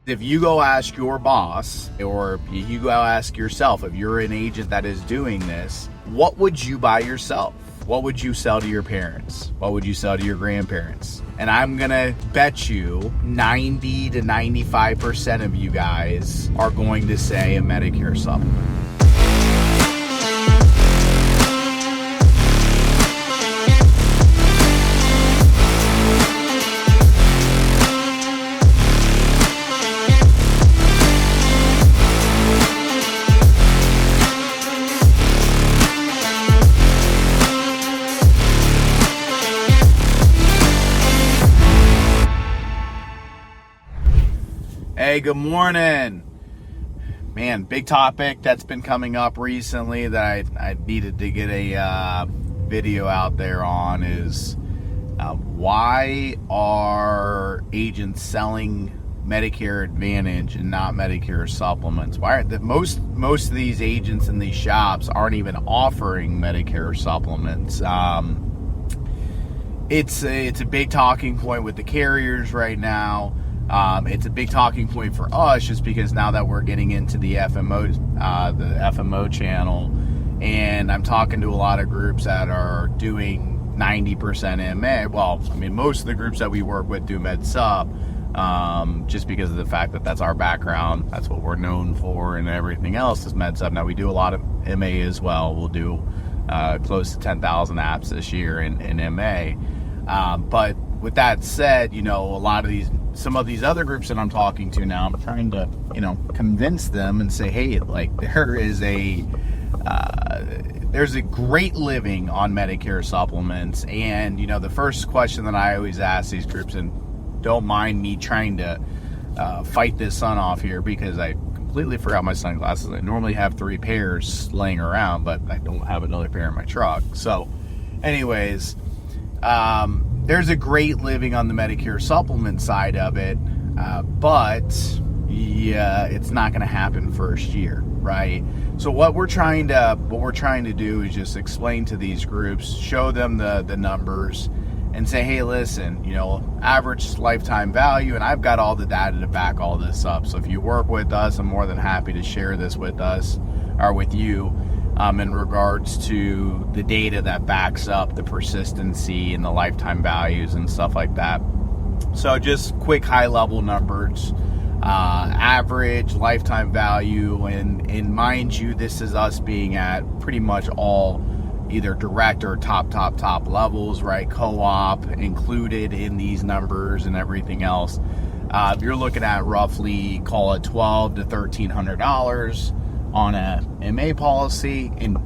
If you go ask your boss, or you go ask yourself, if you're an agent that is doing this, what would you buy yourself? What would you sell to your parents? What would you sell to your grandparents? And I'm gonna bet you 90 to 95% of you guys are going to say a Medicare supplement. Hey, good morning. Man, big topic that's been coming up recently that I needed to get a video out there on is why are agents selling Medicare Advantage and not Medicare supplements? Why are most of these agents in these shops aren't even offering Medicare supplements? It's a big talking point with the carriers right now. It's a big talking point for us just because now that we're getting into the FMO channel, and I'm talking to a lot of groups that are doing 90% MA. Well, I mean, most of the groups that we work with do Med Sup, just because of the fact that that's our background. That's what we're known for, and everything else is Med Sup. Now, we do a lot of MA as well. We'll do close to 10,000 apps this year in MA. But with that said, some of these other groups that I'm talking to now, I'm trying to, convince them and say, hey, like there's a great living on Medicare supplements. And, the first question that I always ask these groups, and don't mind me trying to fight this sun off here because I completely forgot my sunglasses. I normally have 3 pairs laying around, but I don't have another pair in my truck. So anyways, there's a great living on the Medicare supplement side of it, but yeah, it's not going to happen first year, right? So what we're trying to do is just explain to these groups, show them the numbers, and say, hey, listen, average lifetime value, and I've got all the data to back all this up. So if you work with us, I'm more than happy to share this with us or with you. In regards to the data that backs up the persistency and the lifetime values and stuff like that. So just quick high-level numbers, average lifetime value, and mind you, this is us being at pretty much all either direct or top levels, right? Co-op included in these numbers and everything else. You're looking at roughly, call it $1,200 to $1,300 on a MA policy, and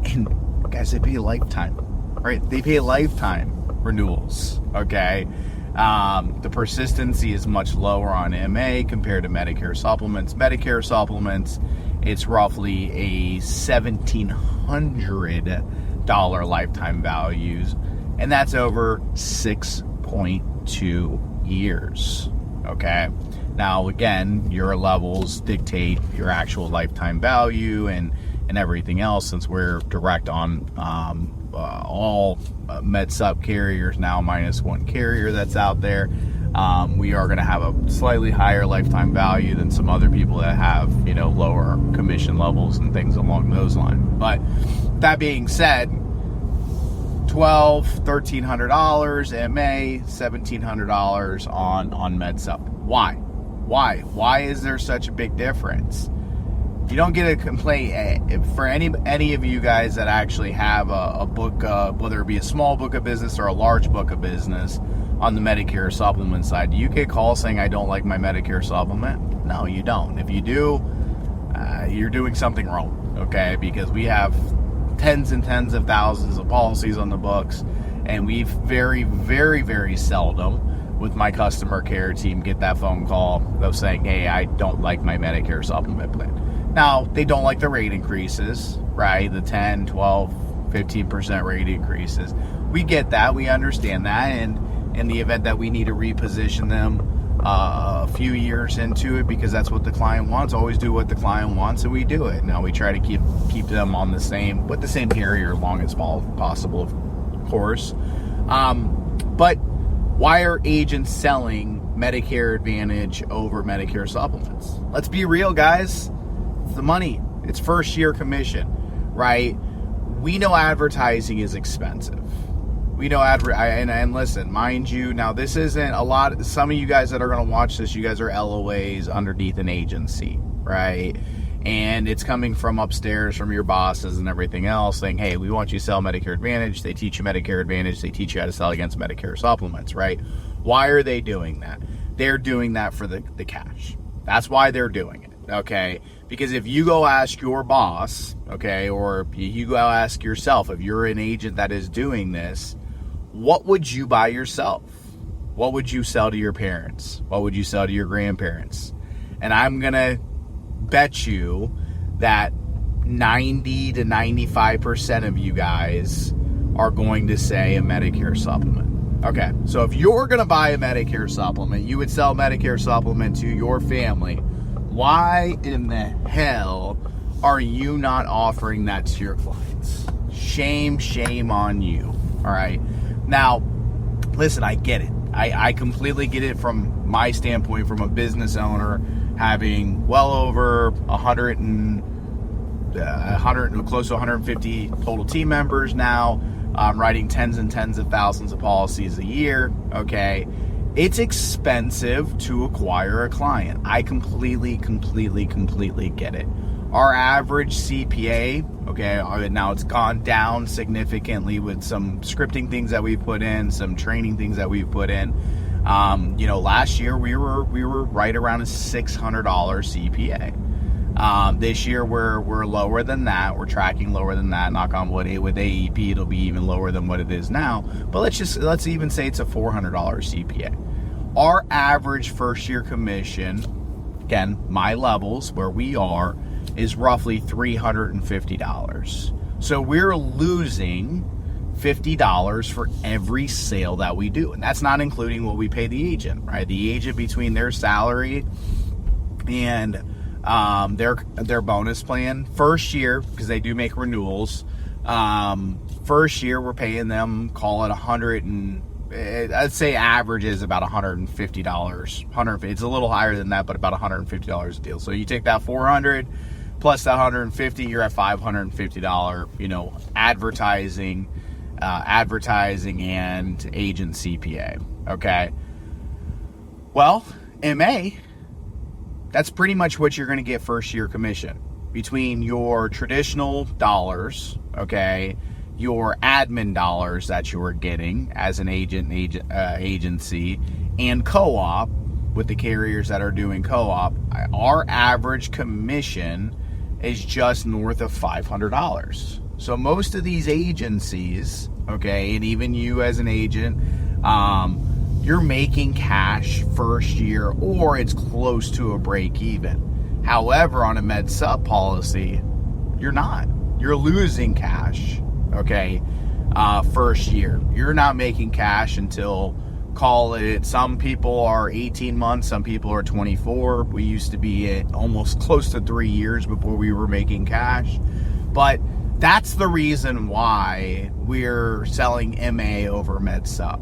guys, they pay lifetime, right? They pay lifetime renewals, okay? The persistency is much lower on MA compared to Medicare supplements. Medicare supplements, it's roughly a $1,700 lifetime values, and that's over 6.2 years, okay? Now, again, your levels dictate your actual lifetime value and everything else. Since we're direct on all Med Sup carriers now, minus one carrier that's out there, we are going to have a slightly higher lifetime value than some other people that have, lower commission levels and things along those lines. But that being said, $1,200, $1,300 MA, $1,700 on Med Sup. Why? Why is there such a big difference? You don't get a complaint for any of you guys that actually have a book, whether it be a small book of business or a large book of business on the Medicare supplement side. Do you get calls saying, I don't like my Medicare supplement? No, you don't. If you do, you're doing something wrong, okay? Because we have tens and tens of thousands of policies on the books, and we very, very, very seldom with my customer care team get that phone call of saying, hey, I don't like my Medicare supplement plan. Now, they don't like the rate increases, right? The 10, 12, 15% rate increases. We get that. We understand that. And in the event that we need to reposition them a few years into it, because that's what the client wants, always do what the client wants, and we do it. Now, we try to keep them on the same carrier as long as possible, of course. But why are agents selling Medicare Advantage over Medicare supplements. Let's be real, guys. It's the money. It's first year commission, right? We know advertising is expensive. We know and listen, mind you, now this isn't a lot. Some of you guys that are going to watch this, you guys are LOAs underneath an agency, right? And it's coming from upstairs from your bosses and everything else saying, hey, we want you to sell Medicare Advantage. They teach you Medicare Advantage. They teach you how to sell against Medicare supplements, right? Why are they doing that? They're doing that for the cash. That's why they're doing it, okay? Because if you go ask your boss, okay, or you go ask yourself, if you're an agent that is doing this, what would you buy yourself? What would you sell to your parents? What would you sell to your grandparents? And I'm going to bet you that 90 to 95% of you guys are going to say a Medicare supplement. Okay, so if you're going to buy a Medicare supplement, you would sell Medicare supplement to your family. Why in the hell are you not offering that to your clients? Shame on you. All right. Now, listen, I get it. I completely get it from my standpoint, from a business owner, having well over 100 close to 150 total team members now, writing tens and tens of thousands of policies a year. Okay. It's expensive to acquire a client. I completely get it. Our average CPA, okay, now it's gone down significantly with some scripting things that we've put in, some training things that we've put in. Last year we were right around a $600 CPA. This year we're lower than that. We're tracking lower than that. Knock on wood. With AEP, it'll be even lower than what it is now. But let's even say it's a $400 CPA. Our average first year commission, again, my levels where we are, is roughly $350. So we're losing $50 for every sale that we do. And that's not including what we pay the agent, right? The agent, between their salary and their bonus plan, first year, because they do make renewals, first year we're paying them, call it I'd say average is about $150. It's a little higher than that, but about $150 a deal. So you take that $400 plus that $150, you're at $550, advertising and agent CPA. Okay. Well, MA, that's pretty much what you're going to get first year commission between your traditional dollars, okay, your admin dollars that you are getting as an agency, and co-op with the carriers that are doing co-op. Our average commission is just north of $500. So most of these agencies, okay, and even you as an agent, you're making cash first year, or it's close to a break even. However, on a med sub policy, you're not. You're losing cash, okay, first year. You're not making cash until, call it, some people are 18 months, some people are 24. We used to be at almost close to 3 years before we were making cash. But that's the reason why we're selling MA over med sub.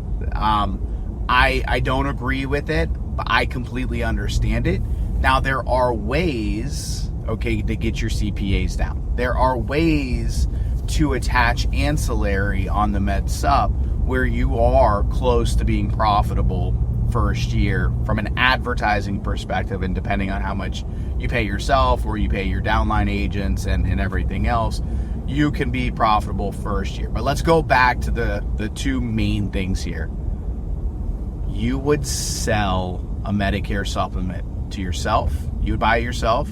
I don't agree with it, but I completely understand it. Now, there are ways, okay, to get your CPAs down. There are ways to attach ancillary on the med sub where you are close to being profitable first year from an advertising perspective, and depending on how much you pay yourself or you pay your downline agents and everything else, you can be profitable first year. But let's go back to the two main things here. You would sell a Medicare supplement to yourself, you would buy it yourself,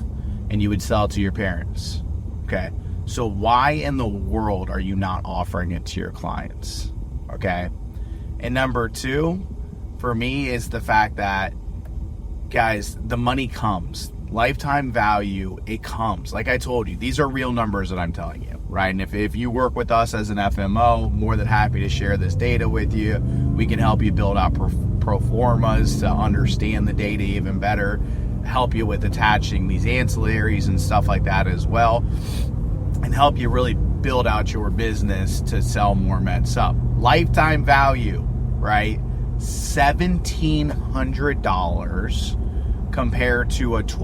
and you would sell it to your parents. Okay, so why in the world are you not offering it to your clients? Okay, and number two, for me, is the fact that, guys, the money comes. Lifetime value, it comes. Like I told you, these are real numbers that I'm telling you, right? And if you work with us as an FMO, more than happy to share this data with you. We can help you build out pro formas to understand the data even better, help you with attaching these ancillaries and stuff like that as well, and help you really build out your business to sell more med sub. Lifetime value, right? $1,700 compared to it's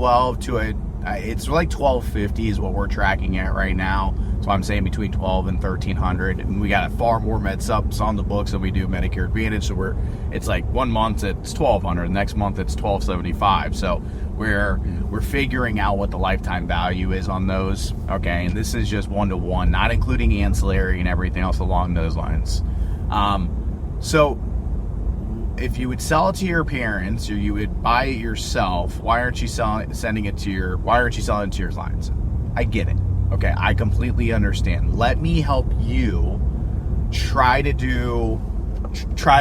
like $1,250 is what we're tracking at right now. So I'm saying between $1,200 and $1,300, and we got far more med subs on the books than we do Medicare Advantage. So it's like 1 month it's $1,200, next month it's $1,275. So we're figuring out what the lifetime value is on those. Okay, and this is just 1-to-1, not including ancillary and everything else along those lines. So if you would sell it to your parents or you would buy it yourself, why aren't you selling it to your clients? I get it. Okay, I completely understand. Let me help you try to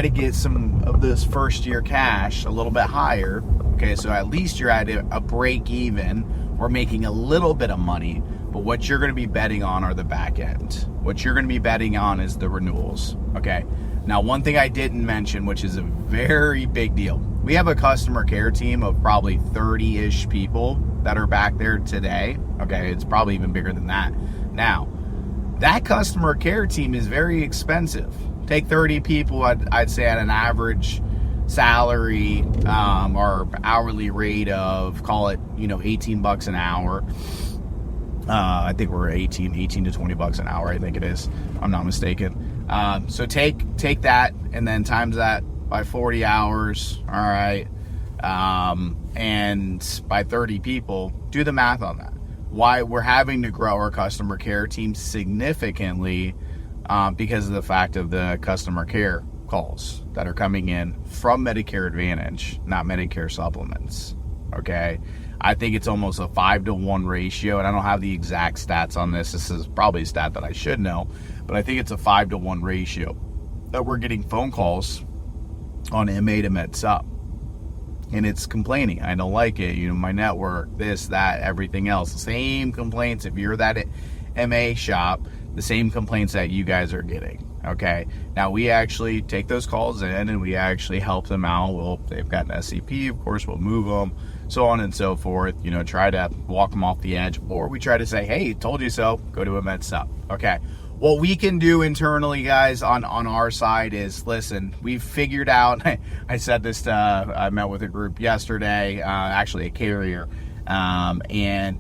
get some of this first year cash a little bit higher. Okay, so at least you're at a break even or making a little bit of money, but what you're going to be betting on are the back end. What you're going to be betting on is the renewals. Okay, now one thing I didn't mention, which is a very big deal. We have a customer care team of probably 30-ish people that are back there today. Okay, it's probably even bigger than that. Now, that customer care team is very expensive. Take 30 people, I'd say at an average salary or hourly rate of, call it, $18 an hour. I think we're 18 to $20 an hour, I think it is. I'm not mistaken. So take that and then times that by 40 hours, all right, and by 30 people, do the math on that. Why we're having to grow our customer care team significantly because of the fact of the customer care calls that are coming in from Medicare Advantage, not Medicare supplements. Okay, I think it's almost a 5-to-1 ratio, and I don't have the exact stats on this. This is probably a stat that I should know, but I think it's a 5-to-1 ratio that we're getting phone calls on MA to Med Sup, and it's complaining. I don't like it. My network, this, that, everything else. The same complaints. If you're that MA shop, the same complaints that you guys are getting. Okay, now we actually take those calls in and we actually help them out. Well, they've got an SCP, of course, we'll move them, so on and so forth. Try to walk them off the edge, or we try to say, hey, told you so, go to a Med Sup. Okay, what we can do internally, guys, on our side is, listen, we've figured out, I said this I met with a group yesterday, actually a carrier, and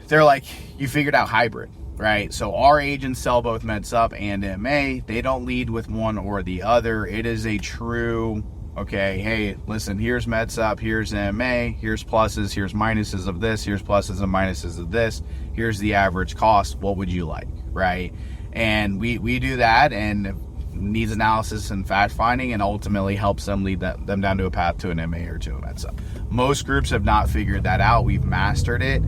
they're like, you figured out hybrid, right? So our agents sell both Med Sup and MA. They don't lead with one or the other. It is a true, okay, hey, listen, here's Med Sup, here's MA, here's pluses, here's minuses of this, here's pluses and minuses of this, here's the average cost, what would you like, right? And we do that, and needs analysis and fact finding, and ultimately helps them lead them down to a path to an MA or to a Med Sup. Most groups have not figured that out. We've mastered it.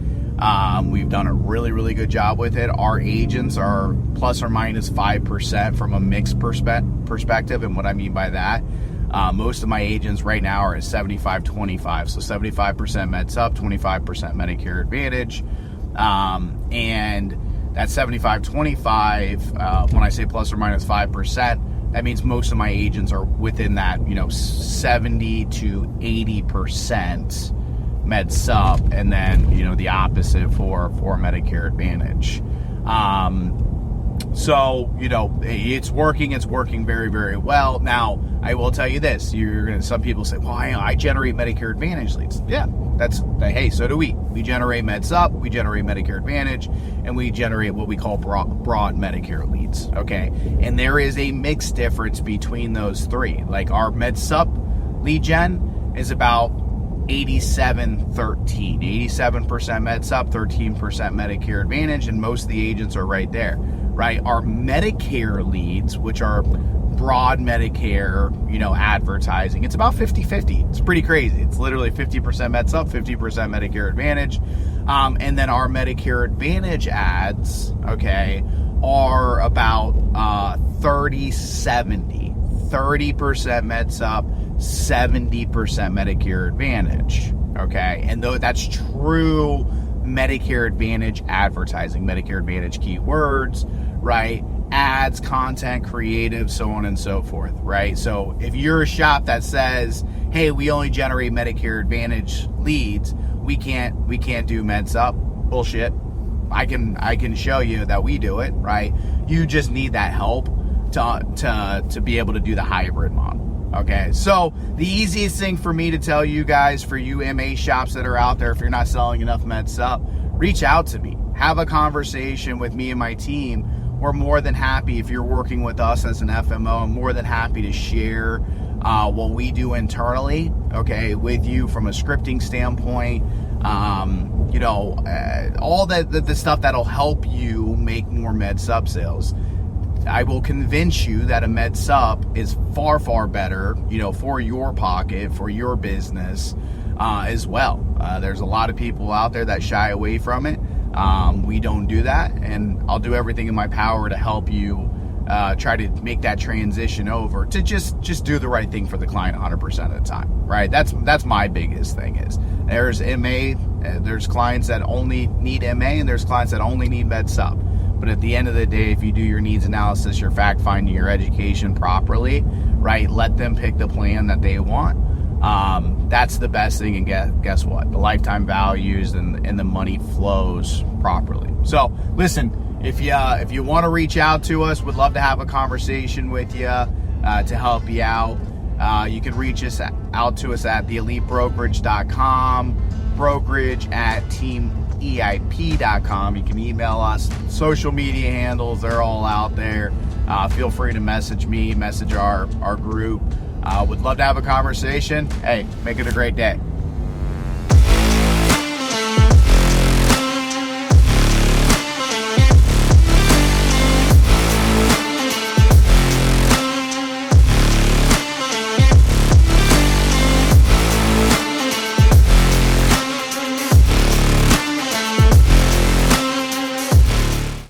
We've done a really, really good job with it. Our agents are plus or minus 5% from a mixed perspective. And what I mean by that, most of my agents right now are at 75-25. So 75% Med Sup, 25% Medicare Advantage. And that 75-25, when I say plus or minus 5%, that means most of my agents are within that, 70 to 80% Med Sup, and then the opposite for Medicare Advantage. So it's working very, very well. Now I will tell you this: some people say, well, I generate Medicare Advantage leads. Yeah, hey, so do we. We generate Med Sup, we generate Medicare Advantage, and we generate what we call broad Medicare leads. Okay, and there is a mixed difference between those three. Like our Med Sup lead gen is about 87% Med Sup, 13% Medicare Advantage, and most of the agents are right there, right? Our Medicare leads, which are broad Medicare, advertising, it's about 50-50. It's pretty crazy. It's literally 50% Med Sup, 50% Medicare Advantage. And then our Medicare Advantage ads, okay, are about 30-70. 30% Med Sup, 70% Medicare Advantage, okay? And though that's true Medicare Advantage advertising, Medicare Advantage keywords, right? Ads, content, creative, so on and so forth, right? So if you're a shop that says, hey, we only generate Medicare Advantage leads, we can't do Med Sup, bullshit. I can show you that we do it, right? You just need that help. to be able to do the hybrid model. Okay, so the easiest thing for me to tell you guys, for you MA shops that are out there, if you're not selling enough med sup, reach out to me. Have a conversation with me and my team. We're more than happy, if you're working with us as an FMO, I'm more than happy to share what we do internally, okay, with you from a scripting standpoint. All the stuff that'll help you make more med sup sales. I will convince you that a med sup is far, far better, for your pocket, for your business as well. There's a lot of people out there that shy away from it. We don't do that, and I'll do everything in my power to help you try to make that transition over to just do the right thing for the client 100% of the time, right? That's my biggest thing. Is there's MA, there's clients that only need MA, and there's clients that only need med sup. But at the end of the day, if you do your needs analysis, your fact finding, your education properly, right, let them pick the plan that they want. That's the best thing, and guess what? The lifetime values and the money flows properly. So listen, if you want to reach out to us, we'd love to have a conversation with you to help you out. You can reach us out to us at theelitebrokerage.com, brokerage@teameip.com. You can email us. Social media handles, they're all out there. Feel free to message me, message our group. Would love to have a conversation. Hey, make it a great day.